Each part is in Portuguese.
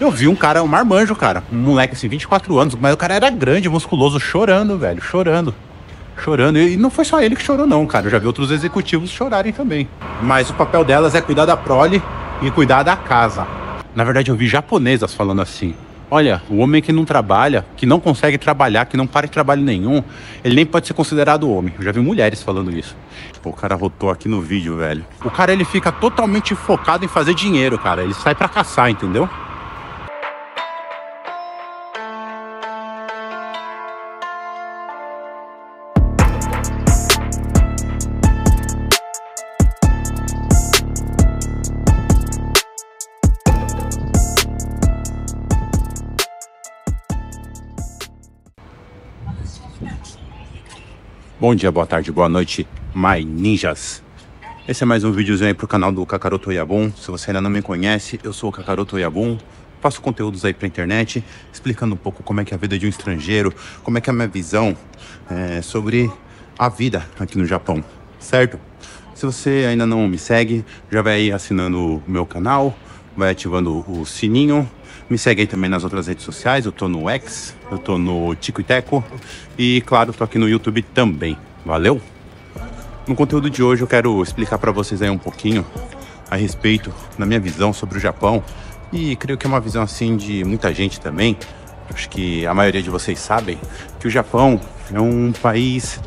Eu vi um cara, um marmanjo, cara, um moleque assim, 24 anos, mas o cara era grande, musculoso, chorando, velho, chorando. E não foi só ele que chorou não, cara, eu já vi outros executivos chorarem também. Mas o papel delas é cuidar da prole e cuidar da casa. Na verdade eu vi japonesas falando assim: olha, o homem que não trabalha, que não consegue trabalhar, que não para de trabalho nenhum, ele nem pode ser considerado homem. Eu já vi mulheres falando isso. Pô, o cara rotou aqui no vídeo, velho. O cara, ele fica totalmente focado em fazer dinheiro, cara. Ele sai pra caçar, entendeu? Bom dia, boa tarde, boa noite, my ninjas. Esse é mais um videozinho aí pro canal do Kakaroto Yabun. Se você ainda não me conhece, eu sou o Kakaroto Yabun. Faço conteúdos aí pra internet, explicando um pouco como é que é a vida de um estrangeiro, como é que é a minha visão sobre a vida aqui no Japão, certo? Se você ainda não me segue, já vai aí assinando o meu canal, vai ativando o sininho. Me segue aí também nas outras redes sociais, eu tô no X, eu tô no Tico e Teco e, claro, tô aqui no YouTube também. Valeu? No conteúdo de hoje eu quero explicar pra vocês aí um pouquinho a respeito da minha visão sobre o Japão. E creio que é uma visão assim de muita gente também. Acho que a maioria de vocês sabem que o Japão é um país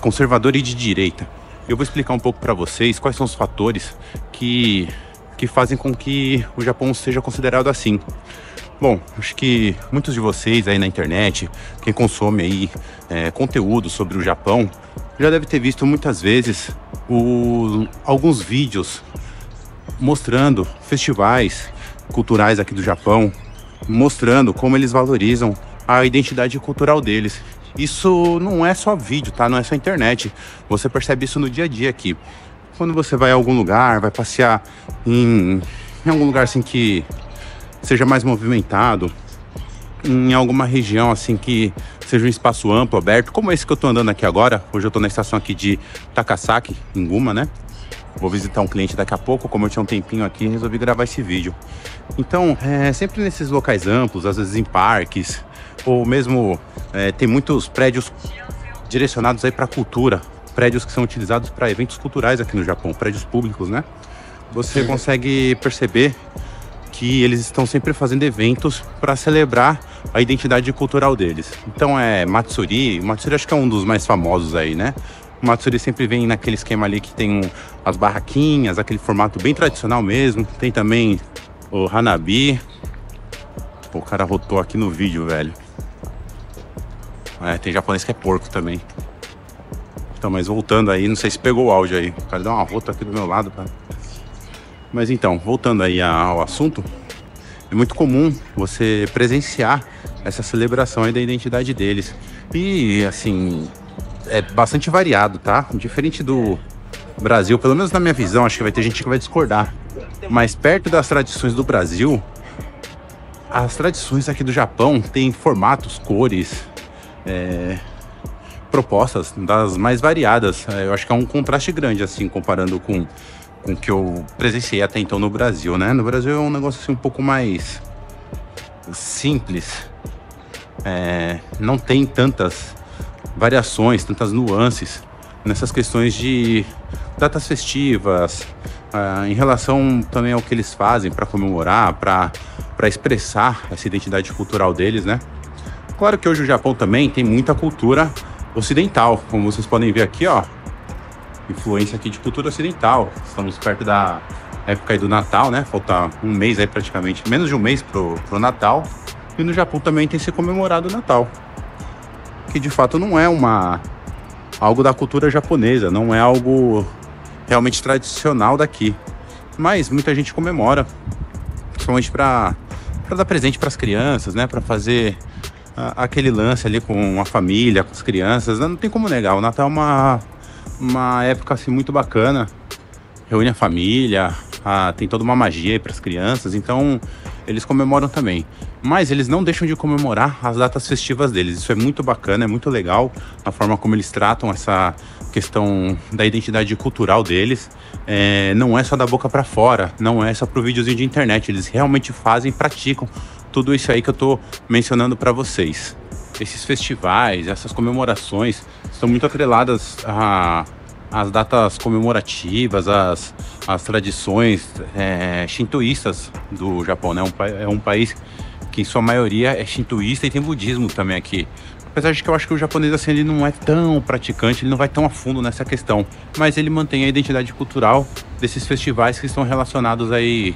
conservador e de direita. Eu vou explicar um pouco pra vocês quais são os fatores que fazem com que o Japão seja considerado assim. Bom, acho que muitos de vocês aí na internet, quem consome aí conteúdo sobre o Japão, já deve ter visto muitas vezes alguns vídeos mostrando festivais culturais aqui do Japão, mostrando como eles valorizam a identidade cultural deles. Isso não é só vídeo, tá? Não é só internet. Você percebe isso no dia a dia aqui. Quando você vai a algum lugar, vai passear em algum lugar assim que seja mais movimentado, em alguma região assim que seja um espaço amplo, aberto, como esse que eu tô andando aqui agora. Hoje eu tô na estação aqui de Takasaki, em Guma, né? Vou visitar um cliente daqui a pouco. Como eu tinha um tempinho aqui, resolvi gravar esse vídeo. Então, sempre nesses locais amplos, às vezes em parques, ou mesmo tem muitos prédios direcionados aí para cultura, prédios que são utilizados para eventos culturais aqui no Japão, prédios públicos, né? Você consegue perceber que eles estão sempre fazendo eventos para celebrar a identidade cultural deles. Então Matsuri acho que é um dos mais famosos aí, né? O Matsuri sempre vem naquele esquema ali que tem as barraquinhas, aquele formato bem tradicional mesmo. Tem também o Hanabi. Pô, o cara rotou aqui no vídeo, velho. Tem japonês que é porco também. Então, mas voltando aí, não sei se pegou o áudio aí. O cara deu uma rota aqui do meu lado, cara. Mas então, voltando aí ao assunto, é muito comum você presenciar essa celebração aí da identidade deles. E, assim, é bastante variado, tá? Diferente do Brasil, pelo menos na minha visão, acho que vai ter gente que vai discordar. Mas perto das tradições do Brasil, as tradições aqui do Japão têm formatos, cores, propostas das mais variadas. Eu acho que é um contraste grande, assim, comparando com o que eu presenciei até então no Brasil, né? No Brasil é um negócio assim um pouco mais simples. Não tem tantas variações, tantas nuances nessas questões de datas festivas, em relação também ao que eles fazem para comemorar, para expressar essa identidade cultural deles, né? Claro que hoje o Japão também tem muita cultura ocidental, como vocês podem ver aqui, ó. Influência aqui de cultura ocidental. Estamos perto da época aí do Natal, né? Falta um mês aí praticamente, menos de um mês pro Natal. E no Japão também tem se comemorado o Natal, que de fato não é algo da cultura japonesa, não é algo realmente tradicional daqui. Mas muita gente comemora, principalmente para dar presente para as crianças, né? Para fazer aquele lance ali com a família, com as crianças. Não tem como negar, o Natal é uma época assim muito bacana, reúne a família, tem toda uma magia aí para as crianças. Então eles comemoram também. Mas eles não deixam de comemorar as datas festivas deles. Isso é muito bacana, é muito legal a forma como eles tratam essa questão da identidade cultural deles. Não é só da boca para fora, não é só pro videozinho de internet. Eles realmente fazem e praticam tudo isso aí que eu tô mencionando para vocês. Esses festivais, essas comemorações estão muito atreladas às datas comemorativas, às tradições shintoístas do Japão, né? É um país que em sua maioria é shintoísta e tem budismo também aqui. Apesar de que eu acho que o japonês assim, ele não é tão praticante, ele não vai tão a fundo nessa questão, mas ele mantém a identidade cultural desses festivais que estão relacionados aí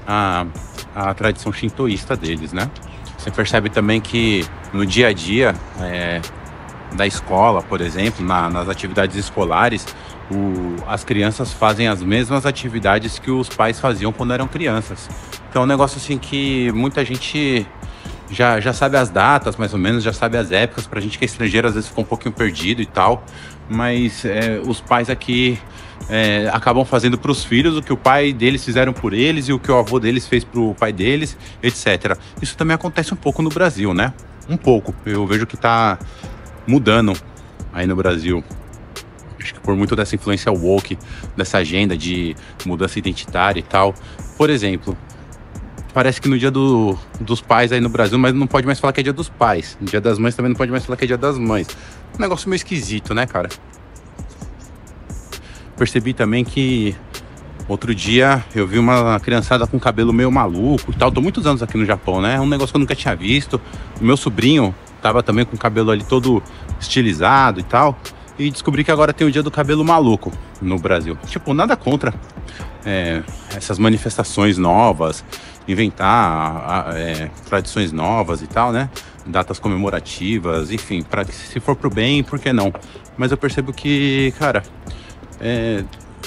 à tradição shintoísta deles, né? Você percebe também que no dia a dia da escola, por exemplo, nas atividades escolares, as crianças fazem as mesmas atividades que os pais faziam quando eram crianças. Então é um negócio assim que muita gente já sabe as datas, mais ou menos, já sabe as épocas. Pra gente que é estrangeiro, às vezes fica um pouquinho perdido e tal, mas os pais aqui acabam fazendo para os filhos o que o pai deles fizeram por eles e o que o avô deles fez pro pai deles, etc. Isso também acontece um pouco no Brasil, né? Um pouco. Eu vejo que tá mudando aí no Brasil. Acho que por muito dessa influência woke, dessa agenda de mudança identitária e tal. Por exemplo, parece que no dia dos pais aí no Brasil, mas não pode mais falar que é dia dos pais. No dia das mães também não pode mais falar que é dia das mães. Um negócio meio esquisito, né, cara? Percebi também que outro dia eu vi uma criançada com cabelo meio maluco e tal. Tô muitos anos aqui no Japão, né? É um negócio que eu nunca tinha visto. O meu sobrinho tava também com o cabelo ali todo estilizado e tal. E descobri que agora tem o dia do cabelo maluco no Brasil. Tipo, nada contra essas manifestações novas, inventar tradições novas e tal, né? Datas comemorativas, enfim, se for pro bem, por que não? Mas eu percebo que, cara,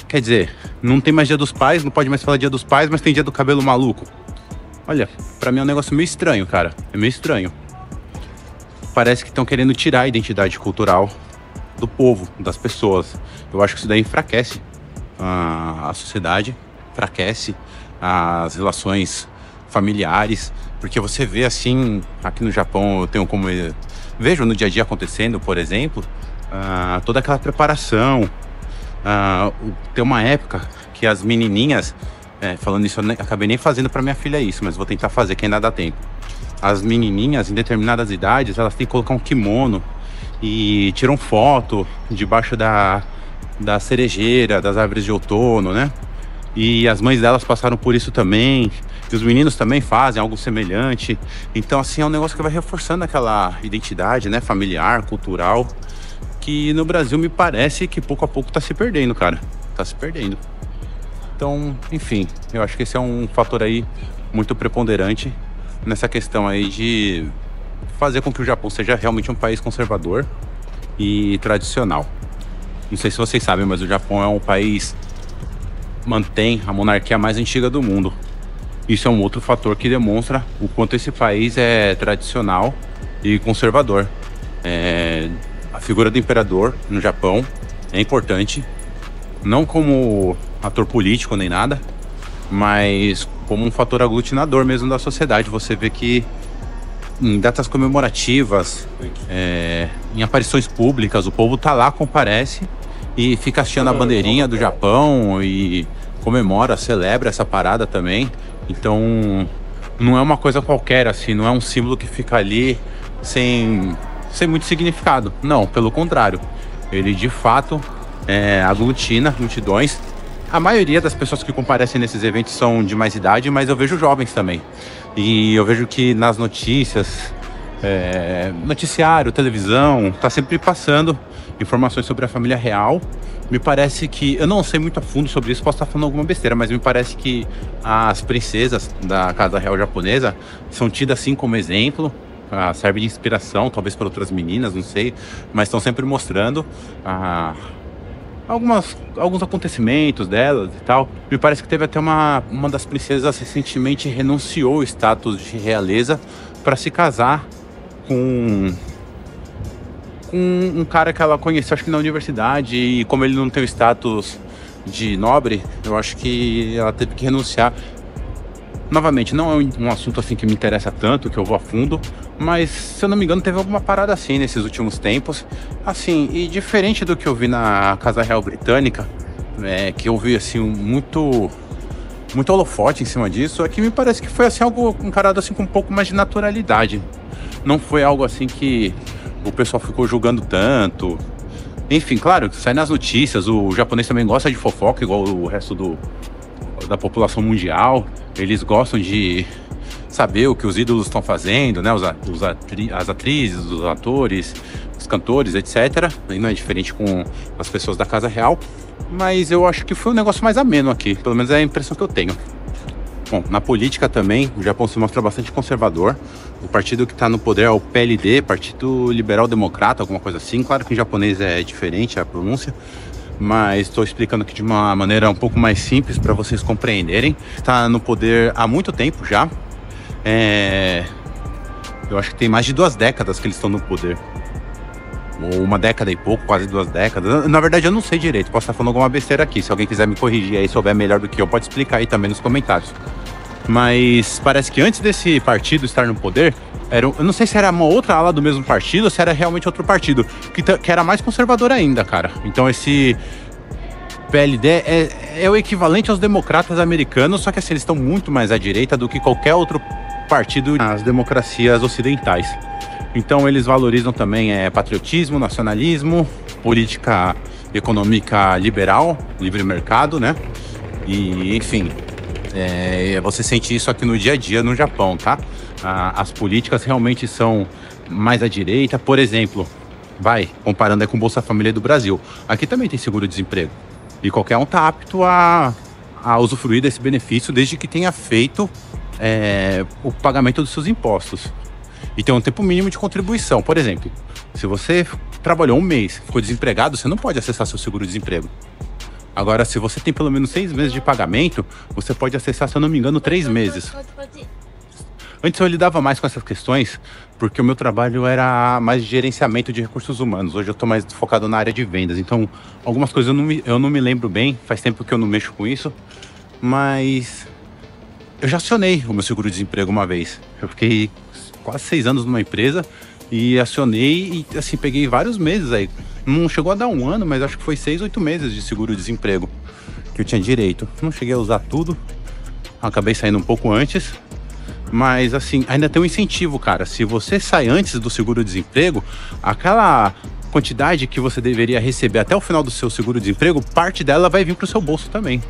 quer dizer, não tem mais dia dos pais, não pode mais falar dia dos pais, mas tem dia do cabelo maluco. Olha, pra mim é um negócio meio estranho, cara. É meio estranho. Parece que estão querendo tirar a identidade cultural do povo, das pessoas. Eu acho que isso daí enfraquece a sociedade, enfraquece as relações familiares, porque você vê assim, aqui no Japão eu tenho como vejo no dia a dia acontecendo, por exemplo, toda aquela preparação. Tem uma época que as menininhas, falando isso, eu acabei nem fazendo para minha filha isso, mas vou tentar fazer, que ainda dá tempo. As menininhas, em determinadas idades, elas têm que colocar um kimono e tiram foto debaixo da cerejeira, das árvores de outono, né? E as mães delas passaram por isso também. E os meninos também fazem algo semelhante. Então, assim, é um negócio que vai reforçando aquela identidade, né, familiar, cultural, que no Brasil me parece que pouco a pouco tá se perdendo, cara. Tá se perdendo. Então, enfim, eu acho que esse é um fator aí muito preponderante nessa questão aí de fazer com que o Japão seja realmente um país conservador e tradicional. Não sei se vocês sabem, mas o Japão é um país que mantém a monarquia mais antiga do mundo. Isso é um outro fator que demonstra o quanto esse país é tradicional e conservador. A figura do imperador no Japão é importante, não como ator político nem nada, mas como um fator aglutinador mesmo da sociedade. Você vê que em datas comemorativas, em aparições públicas, o povo tá lá, comparece e fica hasteando a bandeirinha do Japão e comemora, celebra essa parada também. Então não é uma coisa qualquer, assim, não é um símbolo que fica ali sem muito significado. Não, pelo contrário, ele de fato aglutina multidões. A maioria das pessoas que comparecem nesses eventos são de mais idade, mas eu vejo jovens também. E eu vejo que nas notícias, noticiário, televisão, tá sempre passando informações sobre a família real. Me parece que, eu não sei muito a fundo sobre isso, posso estar falando alguma besteira, mas me parece que as princesas da casa real japonesa são tidas assim como exemplo, serve de inspiração, talvez para outras meninas, não sei, mas estão sempre mostrando alguns acontecimentos delas e tal. Me parece que teve até uma das princesas recentemente renunciou ao status de realeza para se casar com um cara que ela conheceu, acho que na universidade, e como ele não tem o status de nobre, eu acho que ela teve que renunciar. Novamente, não é um assunto assim que me interessa tanto, que eu vou a fundo, mas se eu não me engano teve alguma parada assim nesses últimos tempos. Assim, e diferente do que eu vi na Casa Real Britânica, que eu vi assim muito holofote em cima disso, aqui me parece que foi assim algo encarado assim com um pouco mais de naturalidade. Não foi algo assim que o pessoal ficou julgando tanto. Enfim, claro, sai nas notícias, o japonês também gosta de fofoca, igual o resto da população mundial. Eles gostam de saber o que os ídolos estão fazendo, né? As atrizes, os atores, os cantores, etc. E não é diferente com as pessoas da Casa Real. Mas eu acho que foi um negócio mais ameno aqui, pelo menos é a impressão que eu tenho. Bom, na política também, o Japão se mostra bastante conservador. O partido que está no poder é o PLD, Partido Liberal Democrata, alguma coisa assim. Claro que em japonês é diferente a pronúncia, mas estou explicando aqui de uma maneira um pouco mais simples para vocês compreenderem. Está no poder há muito tempo já. Eu acho que tem mais de 2 décadas que eles estão no poder. Ou 1 década e pouco, quase 2 décadas. Na verdade, eu não sei direito, posso estar falando alguma besteira aqui. Se alguém quiser me corrigir aí, souber melhor do que eu, pode explicar aí também nos comentários. Mas parece que antes desse partido estar no poder, eu não sei se era uma outra ala do mesmo partido ou se era realmente outro partido, que era mais conservador ainda, cara. Então esse PLD é o equivalente aos democratas americanos, só que assim, eles estão muito mais à direita do que qualquer outro partido nas democracias ocidentais. Então eles valorizam também patriotismo, nacionalismo, política econômica liberal, livre mercado, né? E enfim, você sente isso aqui no dia a dia no Japão, tá? As políticas realmente são mais à direita. Por exemplo, comparando aí com o Bolsa Família do Brasil, aqui também tem seguro-desemprego. E qualquer um tá apto a usufruir desse benefício desde que tenha feito o pagamento dos seus impostos. E tem um tempo mínimo de contribuição. Por exemplo, se você trabalhou 1 mês, ficou desempregado, você não pode acessar seu seguro-desemprego. Agora, se você tem pelo menos 6 meses de pagamento, você pode acessar, se eu não me engano, 3 meses. Antes eu lidava mais com essas questões, porque o meu trabalho era mais de gerenciamento de recursos humanos. Hoje eu estou mais focado na área de vendas. Então, algumas coisas eu não me lembro bem, faz tempo que eu não mexo com isso. Mas eu já acionei o meu seguro-desemprego uma vez. Eu fiquei quase 6 anos numa empresa e acionei e assim, peguei vários meses aí. Não chegou a dar 1 ano, mas acho que foi 6, 8 meses de seguro-desemprego que eu tinha direito. Não cheguei a usar tudo, acabei saindo um pouco antes, mas assim, ainda tem um incentivo, cara. Se você sai antes do seguro-desemprego, aquela quantidade que você deveria receber até o final do seu seguro-desemprego, parte dela vai vir pro seu bolso também.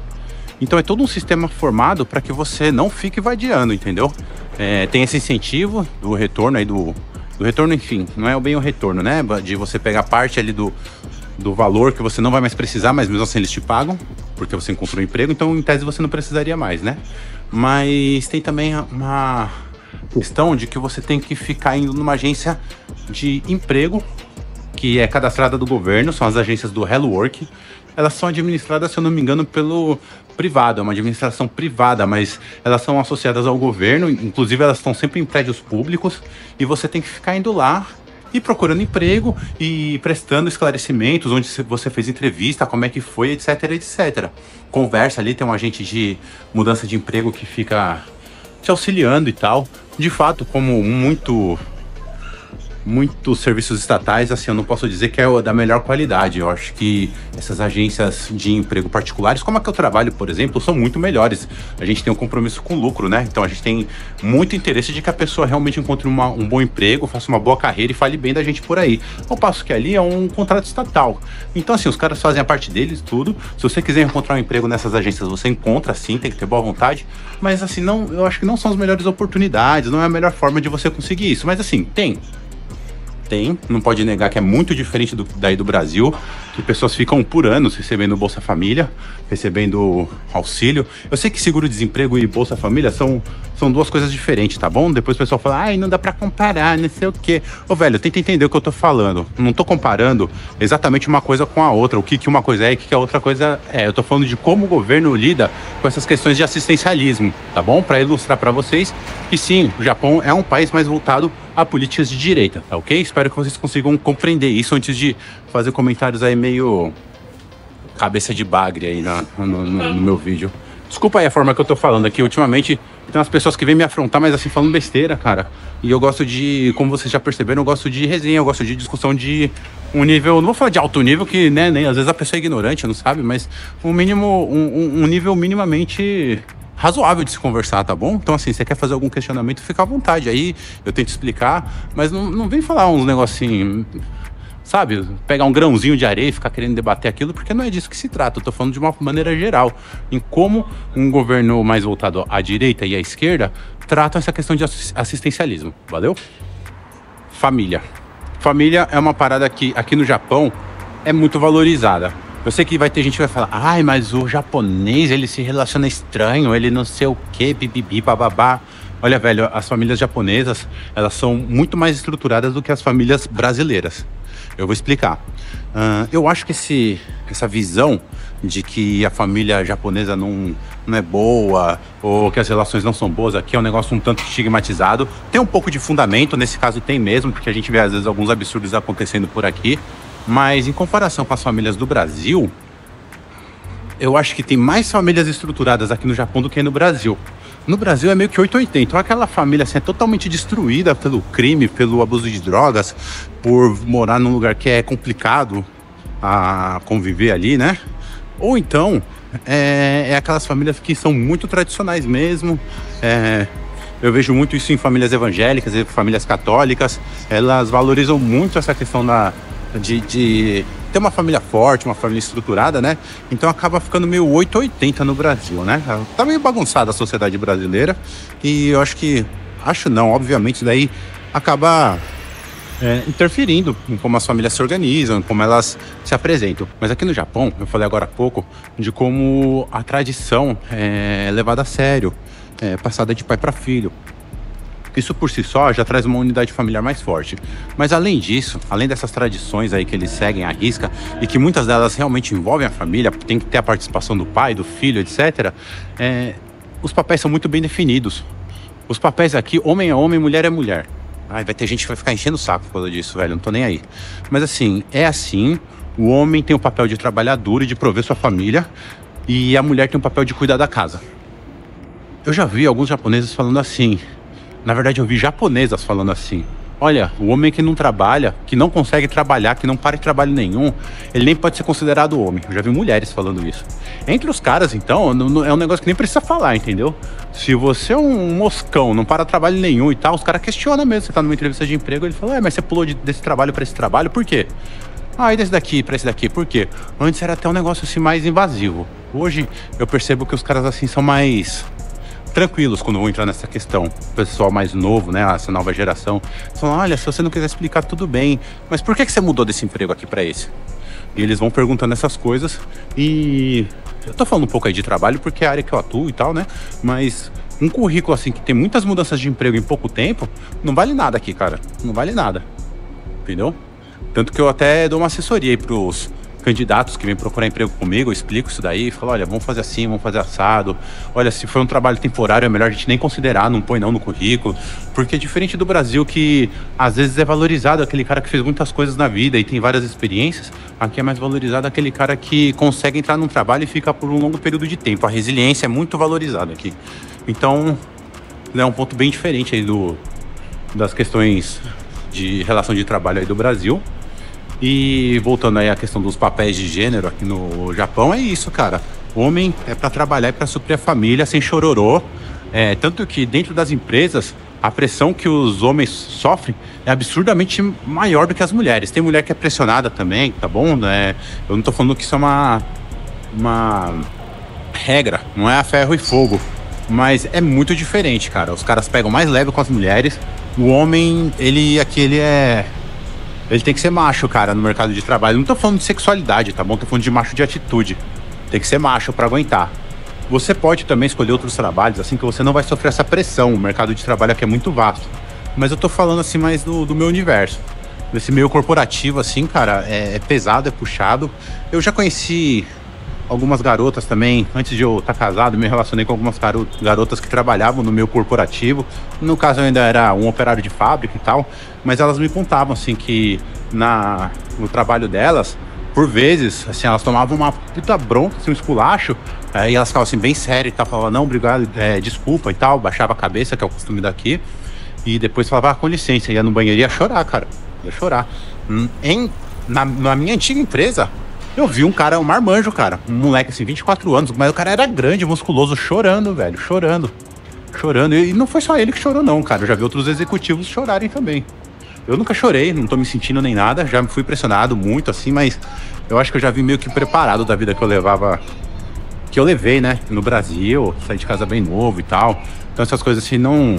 Então é todo um sistema formado para que você não fique vadiando, entendeu? Tem esse incentivo do retorno aí do retorno, enfim, não é bem o retorno, né? De você pegar parte ali do valor que você não vai mais precisar, mas mesmo assim eles te pagam, porque você encontrou um emprego, então em tese você não precisaria mais, né? Mas tem também uma questão de que você tem que ficar indo numa agência de emprego que é cadastrada do governo, são as agências do Hello Work. Elas são administradas, se eu não me engano, pelo privado, é uma administração privada, mas elas são associadas ao governo, inclusive elas estão sempre em prédios públicos, e você tem que ficar indo lá e procurando emprego e prestando esclarecimentos, onde você fez entrevista, como é que foi, etc, etc. Conversa ali, tem um agente de mudança de emprego que fica te auxiliando e tal. De fato, como muitos serviços estatais, assim, eu não posso dizer que é da melhor qualidade. Eu acho que essas agências de emprego particulares, como a que eu trabalho, por exemplo, são muito melhores. A gente tem um compromisso com lucro, né? Então a gente tem muito interesse de que a pessoa realmente encontre um bom emprego, faça uma boa carreira e fale bem da gente por aí. Ao passo que ali é um contrato estatal. Então assim, os caras fazem a parte deles, tudo. Se você quiser encontrar um emprego nessas agências, você encontra, sim, tem que ter boa vontade. Mas assim, eu acho que não são as melhores oportunidades, não é a melhor forma de você conseguir isso. Mas assim, não pode negar que é muito diferente daí do Brasil, que pessoas ficam por anos recebendo Bolsa Família, recebendo auxílio. Eu sei que seguro-desemprego e Bolsa Família são 2 coisas diferentes, tá bom? Depois o pessoal fala, não dá pra comparar, não sei o quê. Ô velho, tenta entender o que eu tô falando. Não tô comparando exatamente uma coisa com a outra, o que uma coisa é e o que a outra coisa é. Eu tô falando de como o governo lida com essas questões de assistencialismo, tá bom? Pra ilustrar pra vocês que sim, o Japão é um país mais voltado a políticas de direita, tá ok? Espero que vocês consigam compreender isso antes de fazer comentários aí meio cabeça de bagre aí no meu vídeo. Desculpa aí a forma que eu tô falando aqui. Ultimamente tem umas pessoas que vêm me afrontar, mas assim, falando besteira, cara. E eu gosto de, como vocês já perceberam, eu gosto de resenha, eu gosto de discussão de um nível, não vou falar de alto nível, que, né, nem às vezes a pessoa é ignorante, não sabe, mas um mínimo, um nível minimamente razoável de se conversar, tá bom? Então, assim, você quer fazer algum questionamento, fica à vontade. Aí eu tento explicar, mas não vem falar uns negocinhos, sabe? Pegar um grãozinho de areia e ficar querendo debater aquilo, porque não é disso que se trata. Eu tô falando de uma maneira geral, em como um governo mais voltado à direita e à esquerda tratam essa questão de assistencialismo. Valeu? Família. Família é uma parada que aqui no Japão é muito valorizada. Eu sei que vai ter gente que vai falar, ai, mas o japonês, ele se relaciona estranho, ele não sei o quê, bibibi, bababá. Olha, velho, as famílias japonesas, elas são muito mais estruturadas do que as famílias brasileiras. Eu vou explicar. Eu acho que essa visão de que a família japonesa não é boa ou que as relações não são boas aqui é um negócio um tanto estigmatizado. Tem um pouco de fundamento, nesse caso tem mesmo, porque a gente vê às vezes alguns absurdos acontecendo por aqui. Mas em comparação com as famílias do Brasil, eu acho que tem mais famílias estruturadas aqui no Japão do que no Brasil. No Brasil é meio que 880. Então aquela família assim, é totalmente destruída pelo crime, pelo abuso de drogas, por morar num lugar que é complicado a conviver ali, né? Ou então é aquelas famílias que são muito tradicionais mesmo. Eu vejo muito isso em famílias evangélicas e famílias católicas. Elas valorizam muito essa questão de ter uma família forte, uma família estruturada, né? Então acaba ficando meio 880 no Brasil, né? Tá meio bagunçada a sociedade brasileira e eu acho não, obviamente isso daí acaba interferindo em como as famílias se organizam, em como elas se apresentam. Mas aqui no Japão, eu falei agora há pouco de como a tradição é levada a sério, passada de pai para filho. Isso por si só já traz uma unidade familiar mais forte. Mas além disso, além dessas tradições aí que eles seguem à risca e que muitas delas realmente envolvem a família, tem que ter a participação do pai, do filho, etc. Os papéis são muito bem definidos. Os papéis aqui, homem é homem, mulher é mulher. Ai, vai ter gente que vai ficar enchendo o saco por causa disso, velho, não tô nem aí. Mas assim, o homem tem o papel de trabalhar duro e de prover sua família e a mulher tem o papel de cuidar da casa. Eu já vi alguns japoneses falando assim. Na verdade, eu vi japonesas falando assim. Olha, o homem que não trabalha, que não consegue trabalhar, que não para de trabalho nenhum, ele nem pode ser considerado homem. Eu já vi mulheres falando isso. Entre os caras, então, é um negócio que nem precisa falar, entendeu? Se você é um moscão, não para trabalho nenhum e tal, os caras questionam mesmo. Você tá numa entrevista de emprego, ele fala, mas você pulou desse trabalho pra esse trabalho, por quê? E desse daqui pra esse daqui, por quê? Antes era até um negócio assim mais invasivo. Hoje eu percebo que os caras assim são mais tranquilos quando vão entrar nessa questão. O pessoal mais novo, né, essa nova geração, falam, olha, se você não quiser explicar, tudo bem, mas por que você mudou desse emprego aqui pra esse? E eles vão perguntando essas coisas e eu tô falando um pouco aí de trabalho porque é a área que eu atuo e tal, né, mas um currículo assim que tem muitas mudanças de emprego em pouco tempo, não vale nada aqui, cara, não vale nada, entendeu? Tanto que eu até dou uma assessoria aí pros candidatos que vêm procurar emprego comigo, eu explico isso daí, falo, olha, vamos fazer assim, vamos fazer assado, olha, se for um trabalho temporário é melhor a gente nem considerar, não põe não no currículo, porque é diferente do Brasil que às vezes é valorizado aquele cara que fez muitas coisas na vida e tem várias experiências, aqui é mais valorizado aquele cara que consegue entrar num trabalho e fica por um longo período de tempo, a resiliência é muito valorizada aqui, então é um ponto bem diferente aí das questões de relação de trabalho aí do Brasil. E voltando aí à questão dos papéis de gênero aqui no Japão, é isso, cara. O homem é pra trabalhar e pra suprir a família sem chororô. Tanto que dentro das empresas, a pressão que os homens sofrem é absurdamente maior do que as mulheres. Tem mulher que é pressionada também, tá bom? Eu não tô falando que isso é uma regra, não é a ferro e fogo. Mas é muito diferente, cara. Os caras pegam mais leve com as mulheres. O homem, ele tem que ser macho, cara, no mercado de trabalho. Não tô falando de sexualidade, tá bom? Tô falando de macho de atitude. Tem que ser macho pra aguentar. Você pode também escolher outros trabalhos, assim, que você não vai sofrer essa pressão. O mercado de trabalho aqui é muito vasto. Mas eu tô falando, assim, mais do meu universo. Nesse meio corporativo, assim, cara, é pesado, é puxado. Eu já conheci algumas garotas também, antes de eu estar casado, me relacionei com algumas garotas que trabalhavam no meio corporativo. No caso, eu ainda era um operário de fábrica e tal, mas elas me contavam, assim, que no trabalho delas, por vezes, assim, elas tomavam uma puta bronca, assim, um esculacho, e elas ficavam assim, bem sérias e tal, falavam, não, obrigado, desculpa e tal, baixava a cabeça, que é o costume daqui, e depois falava, com licença, ia no banheiro e ia chorar, cara, ia chorar. Na minha antiga empresa, eu vi um cara, um marmanjo, cara, um moleque assim, 24 anos, mas o cara era grande, musculoso, chorando, velho, chorando. E não foi só ele que chorou não, cara, eu já vi outros executivos chorarem também. Eu nunca chorei, não tô me sentindo nem nada, já me fui pressionado muito assim, mas eu acho que eu já vim meio que preparado da vida que eu levei, né, no Brasil, saí de casa bem novo e tal. Então essas coisas assim não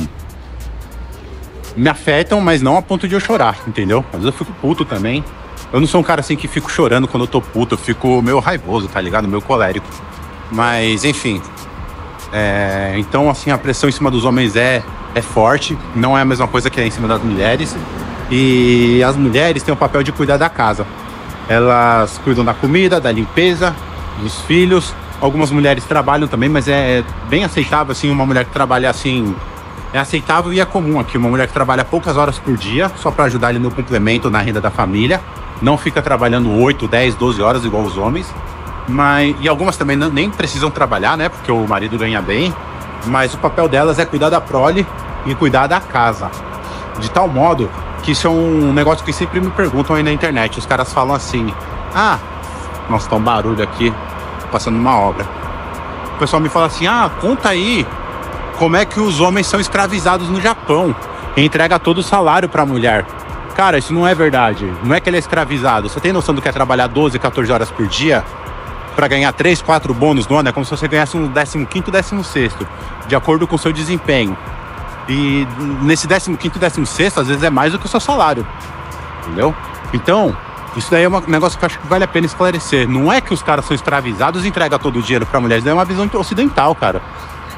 me afetam, mas não a ponto de eu chorar, entendeu? Às vezes eu fico puto também. Eu não sou um cara assim que fico chorando quando eu tô puto, eu fico meio raivoso, tá ligado? Meio colérico. Mas, enfim. Então, assim, a pressão em cima dos homens é forte, não é a mesma coisa que é em cima das mulheres. E as mulheres têm o papel de cuidar da casa. Elas cuidam da comida, da limpeza, dos filhos. Algumas mulheres trabalham também, mas é bem aceitável, assim, uma mulher que trabalha assim... É aceitável e é comum aqui, uma mulher que trabalha poucas horas por dia, só para ajudar ali no complemento, na renda da família. Não fica trabalhando 8, 10, 12 horas igual os homens. E algumas também nem precisam trabalhar, né? Porque o marido ganha bem. Mas o papel delas é cuidar da prole e cuidar da casa. De tal modo que isso é um negócio que sempre me perguntam aí na internet. Os caras falam assim: nossa, tá um barulho aqui, passando uma obra. O pessoal me fala assim: conta aí como é que os homens são escravizados no Japão. E entrega todo o salário pra mulher. Cara, isso não é verdade. Não é que ele é escravizado. Você tem noção do que é trabalhar 12, 14 horas por dia pra ganhar 3, 4 bônus no ano? É como se você ganhasse um 15º, 16º, de acordo com o seu desempenho. E nesse 15º, 16º, às vezes é mais do que o seu salário. Entendeu? Então, isso daí é um negócio que eu acho que vale a pena esclarecer. Não é que os caras são escravizados e entregam todo o dinheiro pra mulher. Isso daí é uma visão ocidental, cara.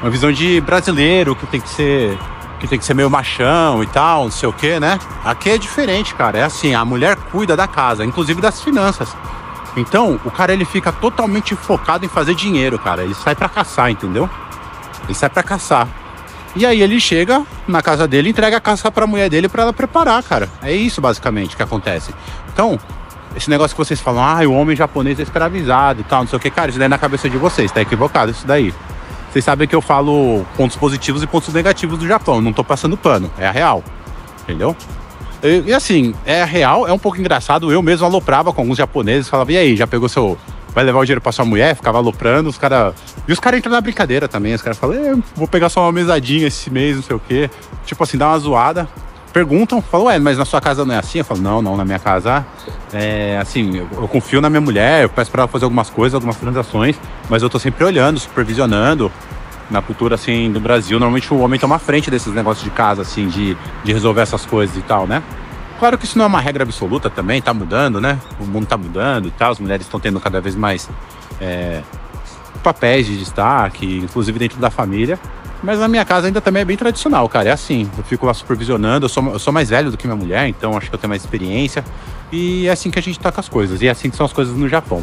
Uma visão de brasileiro que tem que ser meio machão e tal, não sei o que, né? Aqui é diferente, cara. É assim, a mulher cuida da casa, inclusive das finanças. Então, o cara, ele fica totalmente focado em fazer dinheiro, cara. Ele sai pra caçar, entendeu? Ele sai pra caçar. E aí ele chega na casa dele e entrega a caça pra mulher dele pra ela preparar, cara. É isso, basicamente, que acontece. Então, esse negócio que vocês falam, o homem japonês é escravizado e tal, não sei o que, cara, isso daí é na cabeça de vocês, tá equivocado isso daí. Vocês sabem que eu falo pontos positivos e pontos negativos do Japão. Não tô passando pano. É a real. Entendeu? E assim, é a real. É um pouco engraçado. Eu mesmo aloprava com alguns japoneses. Falava, e aí, já pegou seu... Vai levar o dinheiro pra sua mulher? Ficava aloprando. Os caras... E os caras entram na brincadeira também. Os caras falam, vou pegar só uma mesadinha esse mês, não sei o quê. Tipo assim, dá uma zoada. Perguntam. Falam, mas na sua casa não é assim? Eu falo, não, na minha casa... assim, eu confio na minha mulher, eu peço pra ela fazer algumas coisas, algumas transações, mas eu tô sempre olhando, supervisionando. Na cultura, assim, do Brasil, normalmente o homem toma a frente desses negócios de casa, assim, de resolver essas coisas e tal, né? Claro que isso não é uma regra absoluta também, tá mudando, né? O mundo tá mudando e tal, as mulheres estão tendo cada vez mais papéis de destaque, inclusive dentro da família. Mas na minha casa ainda também é bem tradicional, cara. É assim, eu fico lá supervisionando, eu sou mais velho do que minha mulher, então acho que eu tenho mais experiência. E é assim que a gente tá com as coisas, e é assim que são as coisas no Japão.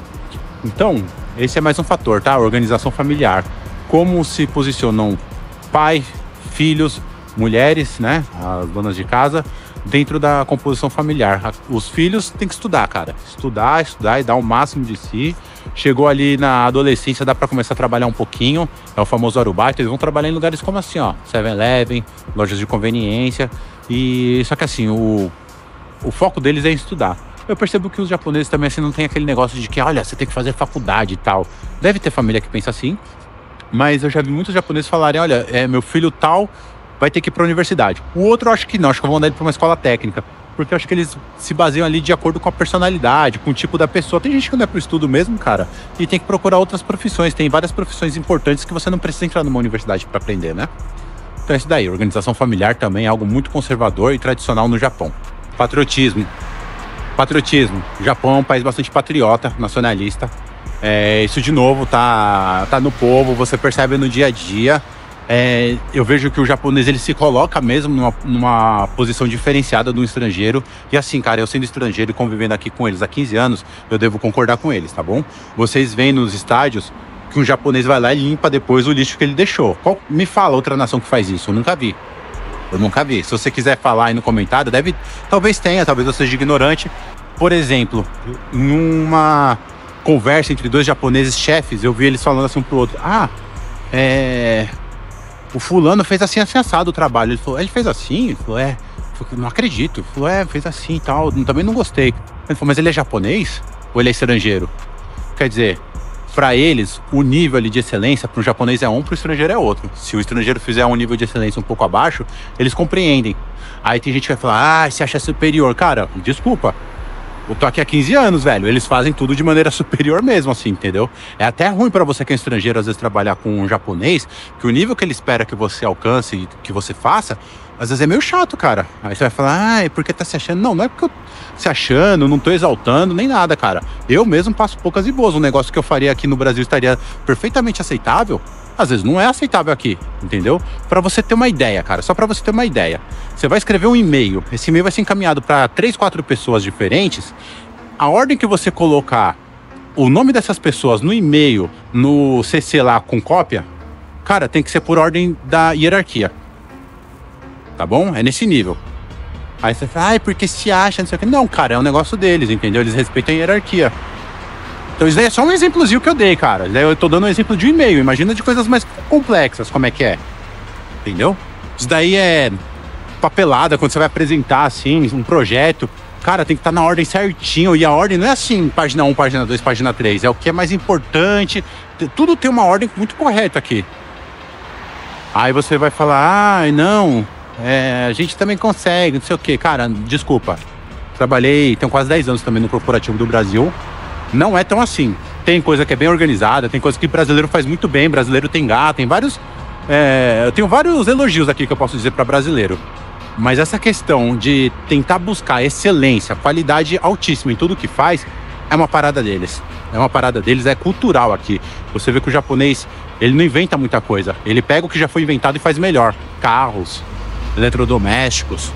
Então, esse é mais um fator, tá? A organização familiar. Como se posicionam pai, filhos, mulheres, né? As donas de casa, dentro da composição familiar. Os filhos têm que estudar, cara. Estudar e dar o máximo de si. Chegou ali na adolescência, dá pra começar a trabalhar um pouquinho. É o famoso arubaito. Eles vão trabalhar em lugares como assim, ó, 7-Eleven, lojas de conveniência. Só que assim, o foco deles é em estudar. Eu percebo que os japoneses também assim não tem aquele negócio de que, olha, você tem que fazer faculdade e tal. Deve ter família que pensa assim. Mas eu já vi muitos japoneses falarem, olha, meu filho tal vai ter que ir pra universidade. O outro eu acho que não, acho que eu vou mandar ele pra uma escola técnica. Porque eu acho que eles se baseiam ali de acordo com a personalidade, com o tipo da pessoa. Tem gente que não é pro estudo mesmo, cara, e tem que procurar outras profissões. Tem várias profissões importantes que você não precisa entrar numa universidade pra aprender, né? Então é isso daí, organização familiar também é algo muito conservador e tradicional no Japão. Patriotismo. O Japão é um país bastante patriota, nacionalista. Isso de novo tá no povo, você percebe no dia a dia. Eu vejo que o japonês ele se coloca mesmo numa posição diferenciada do estrangeiro. E assim, cara, eu sendo estrangeiro e convivendo aqui com eles há 15 anos, eu devo concordar com eles, tá bom? Vocês veem nos estádios que um japonês vai lá e limpa depois o lixo que ele deixou. Me fala outra nação que faz isso? Eu nunca vi. Se você quiser falar aí no comentário, talvez tenha, talvez eu seja ignorante. Por exemplo, em uma conversa entre dois japoneses chefes, eu vi eles falando assim um pro outro: o fulano fez assim, assim, assado o trabalho. Ele falou: ele fez assim? Ele falou: é. Eu falei: não acredito. Ele falou: fez assim e tal. Também não gostei. Ele falou: mas ele é japonês? Ou ele é estrangeiro? Quer dizer, para eles, o nível ali de excelência para o japonês é um, para o estrangeiro é outro. Se o estrangeiro fizer um nível de excelência um pouco abaixo, eles compreendem. Aí tem gente que vai falar: você acha superior? Cara, desculpa. Eu tô aqui há 15 anos, velho. Eles fazem tudo de maneira superior mesmo, assim, entendeu? É até ruim pra você que é estrangeiro, às vezes, trabalhar com um japonês, que o nível que ele espera que você alcance e que você faça, às vezes é meio chato, cara. Aí você vai falar: por que tá se achando? Não é porque eu se achando, não tô exaltando, nem nada, cara. Eu mesmo passo poucas e boas. Um negócio que eu faria aqui no Brasil estaria perfeitamente aceitável, às vezes não é aceitável aqui, entendeu? Pra você ter uma ideia, cara, só pra você ter uma ideia. Você vai escrever um e-mail, esse e-mail vai ser encaminhado pra 3, 4 pessoas diferentes. A ordem que você colocar o nome dessas pessoas no e-mail, no CC lá com cópia, cara, tem que ser por ordem da hierarquia. Tá bom? É nesse nível. Aí você fala: porque se acha, não sei o que. Não, cara, é um negócio deles, entendeu? Eles respeitam a hierarquia. Então isso daí é só um exemplozinho que eu dei, cara. Eu tô dando um exemplo de um e-mail. Imagina de coisas mais complexas, como é que é. Entendeu? Isso daí é papelada, quando você vai apresentar, assim, um projeto. Cara, tem que estar na ordem certinho. E a ordem não é assim, página 1, página 2, página 3. É o que é mais importante. Tudo tem uma ordem muito correta aqui. Aí você vai falar: não, a gente também consegue, não sei o que. Cara, desculpa. Trabalhei, tenho quase 10 anos também no corporativo do Brasil. Não é tão assim. Tem coisa que é bem organizada, tem coisa que brasileiro faz muito bem, brasileiro tem gato, tem vários... eu tenho vários elogios aqui que eu posso dizer para brasileiro. Mas essa questão de tentar buscar excelência, qualidade altíssima em tudo que faz, é uma parada deles. É uma parada deles, é cultural aqui. Você vê que o japonês, ele não inventa muita coisa. Ele pega o que já foi inventado e faz melhor. Carros, eletrodomésticos.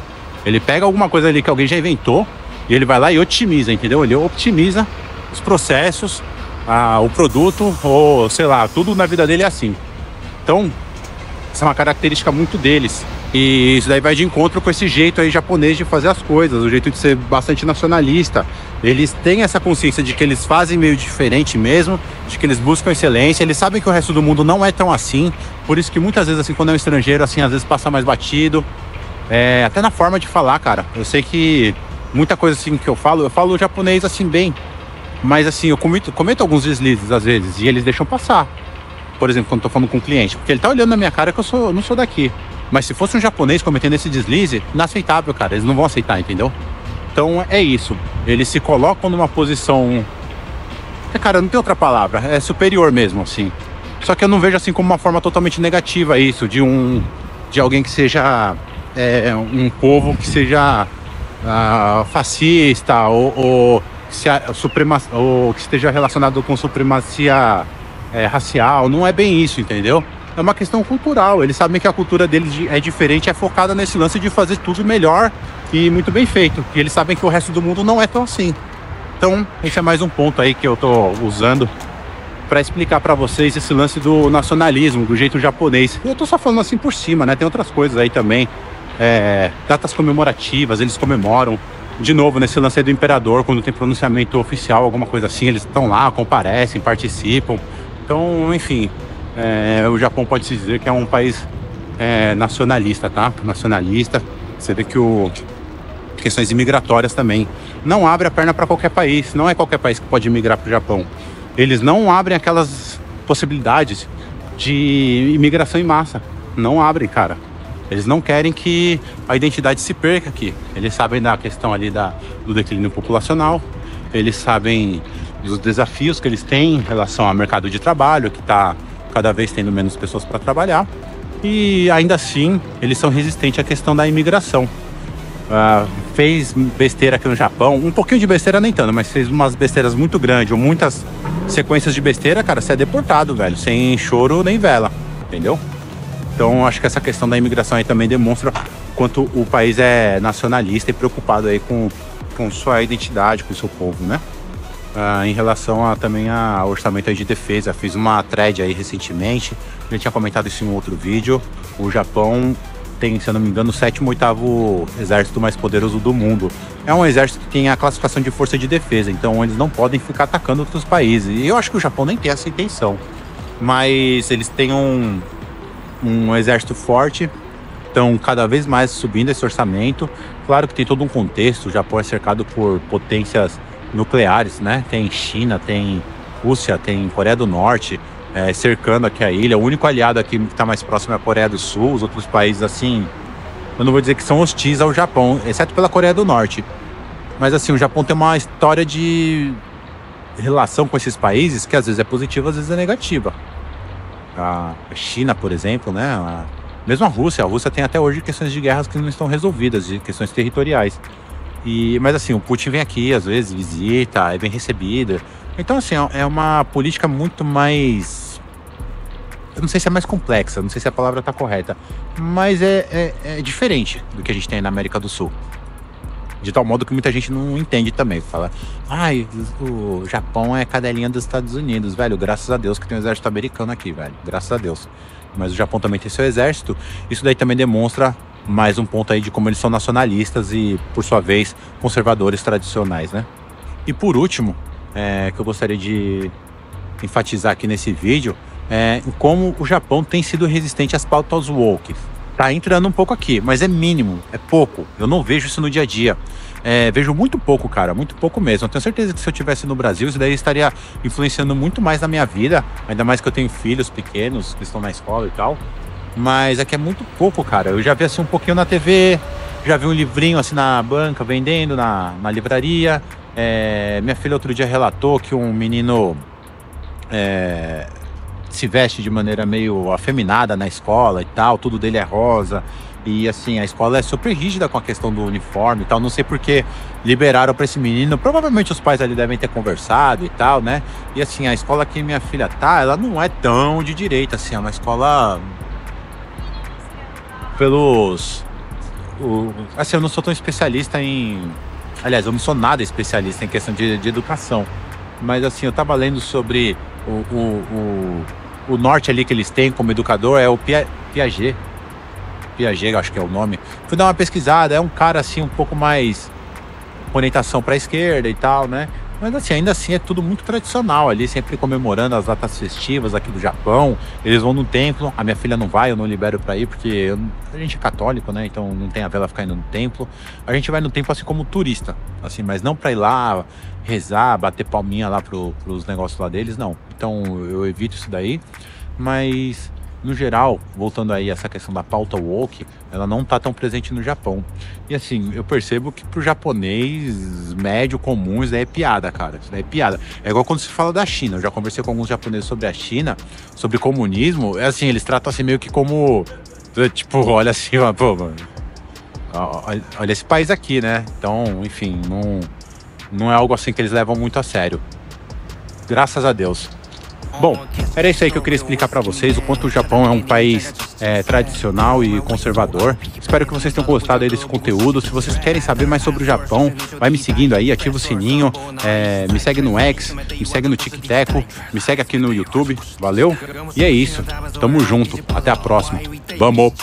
Ele pega alguma coisa ali que alguém já inventou e ele vai lá e otimiza, entendeu? Ele optimiza os processos, o produto, ou sei lá, tudo na vida dele é assim. Então, essa é uma característica muito deles. E isso daí vai de encontro com esse jeito aí japonês de fazer as coisas, o jeito de ser bastante nacionalista. Eles têm essa consciência de que eles fazem meio diferente mesmo, de que eles buscam excelência. Eles sabem que o resto do mundo não é tão assim. Por isso que muitas vezes, assim, quando é um estrangeiro, assim, às vezes passa mais batido. Até na forma de falar, cara. Eu sei que muita coisa assim que eu falo japonês assim bem. Mas assim, eu cometo alguns deslizes às vezes e eles deixam passar. Por exemplo, quando eu tô falando com um cliente, porque ele tá olhando na minha cara que eu não sou daqui. Mas se fosse um japonês cometendo esse deslize, inaceitável, cara. Eles não vão aceitar, entendeu? Então é isso. Eles se colocam numa posição... Cara, não tem outra palavra. É superior mesmo, assim. Só que eu não vejo assim como uma forma totalmente negativa isso, de alguém que seja um povo que seja fascista ou que esteja relacionado com supremacia racial. Não é bem isso, entendeu? É uma questão cultural. Eles sabem que a cultura deles é diferente, é focada nesse lance de fazer tudo melhor e muito bem feito. E eles sabem que o resto do mundo não é tão assim. Então, esse é mais um ponto aí que eu tô usando para explicar para vocês esse lance do nacionalismo, do jeito japonês. Eu tô só falando assim por cima, né? Tem outras coisas aí também. Datas comemorativas, eles comemoram. De novo, nesse lance aí do imperador, quando tem pronunciamento oficial, alguma coisa assim, eles estão lá, comparecem, participam. Então, enfim, o Japão pode-se dizer que é um país nacionalista, tá? Nacionalista. Você vê que questões imigratórias também. Não abre a perna para qualquer país. Não é qualquer país que pode migrar para o Japão. Eles não abrem aquelas possibilidades de imigração em massa. Não abrem, cara. Eles não querem que a identidade se perca aqui. Eles sabem da questão ali do declínio populacional. Eles sabem dos desafios que eles têm em relação ao mercado de trabalho, que está cada vez tendo menos pessoas para trabalhar. E ainda assim, eles são resistentes à questão da imigração. Fez besteira aqui no Japão, um pouquinho de besteira nem tanto, mas fez umas besteiras muito grandes, ou muitas sequências de besteira, cara, você é deportado, velho, sem choro nem vela, entendeu? Então acho que essa questão da imigração aí também demonstra quanto o país é nacionalista e preocupado aí com sua identidade, com o seu povo, né? Em relação também ao orçamento aí de defesa, fiz uma thread aí recentemente, já tinha comentado isso em um outro vídeo. O Japão tem, se eu não me engano, o 7º ou 8º exército mais poderoso do mundo. É um exército que tem a classificação de força de defesa, então eles não podem ficar atacando outros países. E eu acho que o Japão nem tem essa intenção. Mas eles têm um exército forte, estão cada vez mais subindo esse orçamento. Claro que tem todo um contexto, o Japão é cercado por potências nucleares, né? Tem China, tem Rússia, tem Coreia do Norte, cercando aqui a ilha. O único aliado aqui que está mais próximo é a Coreia do Sul. Os outros países, assim, eu não vou dizer que são hostis ao Japão, exceto pela Coreia do Norte. Mas assim, o Japão tem uma história de relação com esses países que às vezes é positiva, às vezes é negativa. A China, por exemplo, né? Mesmo a Rússia tem até hoje questões de guerras que não estão resolvidas, de questões territoriais. Mas assim, o Putin vem aqui, às vezes visita, é bem recebido. Então assim, é uma política muito mais... Eu não sei se é mais complexa, não sei se a palavra está correta, mas é diferente do que a gente tem na América do Sul. De tal modo que muita gente não entende também. Fala, o Japão é cadelinha dos Estados Unidos, velho. Graças a Deus que tem um exército americano aqui, velho. Graças a Deus. Mas o Japão também tem seu exército. Isso daí também demonstra mais um ponto aí de como eles são nacionalistas e, por sua vez, conservadores tradicionais, né? E por último, que eu gostaria de enfatizar aqui nesse vídeo, como o Japão tem sido resistente às pautas woke. Tá entrando um pouco aqui, mas é mínimo, é pouco. Eu não vejo isso no dia a dia. Vejo muito pouco, cara, muito pouco mesmo. Eu tenho certeza que se eu estivesse no Brasil, isso daí estaria influenciando muito mais na minha vida. Ainda mais que eu tenho filhos pequenos que estão na escola e tal. Mas aqui é muito pouco, cara. Eu já vi assim um pouquinho na TV, já vi um livrinho assim na banca, vendendo na livraria. Minha filha outro dia relatou que um menino se veste de maneira meio afeminada na escola e tal, tudo dele é rosa. E assim, a escola é super rígida com a questão do uniforme e tal. Não sei por que liberaram pra esse menino. Provavelmente os pais ali devem ter conversado e tal, né? E assim, a escola que minha filha tá, ela não é tão de direita, assim. É uma escola assim, eu não sou tão especialista em... Aliás, eu não sou nada especialista em questão de educação. Mas assim, eu tava lendo sobre o norte ali que eles têm como educador, é o Piaget. Piaget, acho que é o nome. Fui dar uma pesquisada, é um cara assim um pouco mais orientação para a esquerda e tal, né? Mas assim, ainda assim é tudo muito tradicional ali, sempre comemorando as datas festivas aqui do Japão. Eles vão no templo, a minha filha não vai, eu não libero para ir porque a gente é católico, né? Então não tem a ver ela ficar indo no templo. A gente vai no templo assim como turista, assim, mas não para ir lá rezar, bater palminha lá pros negócios lá deles, não. Então eu evito isso daí, mas no geral, voltando aí a essa questão da pauta woke, ela não tá tão presente no Japão. E assim, eu percebo que pro japonês médio, comum, isso daí é piada, cara. Isso daí é piada. É igual quando se fala da China. Eu já conversei com alguns japoneses sobre a China, sobre comunismo. É assim, eles tratam assim meio que como... Tipo, olha assim, ó, pô, mano, olha esse país aqui, né? Então, enfim, não é algo assim que eles levam muito a sério. Graças a Deus. Bom, era isso aí que eu queria explicar para vocês, o quanto o Japão é um país tradicional e conservador. Espero que vocês tenham gostado aí desse conteúdo. Se vocês querem saber mais sobre o Japão, vai me seguindo aí, ativa o sininho, me segue no X, me segue no TikTok, me segue aqui no YouTube, valeu? E é isso, tamo junto, até a próxima, vamos!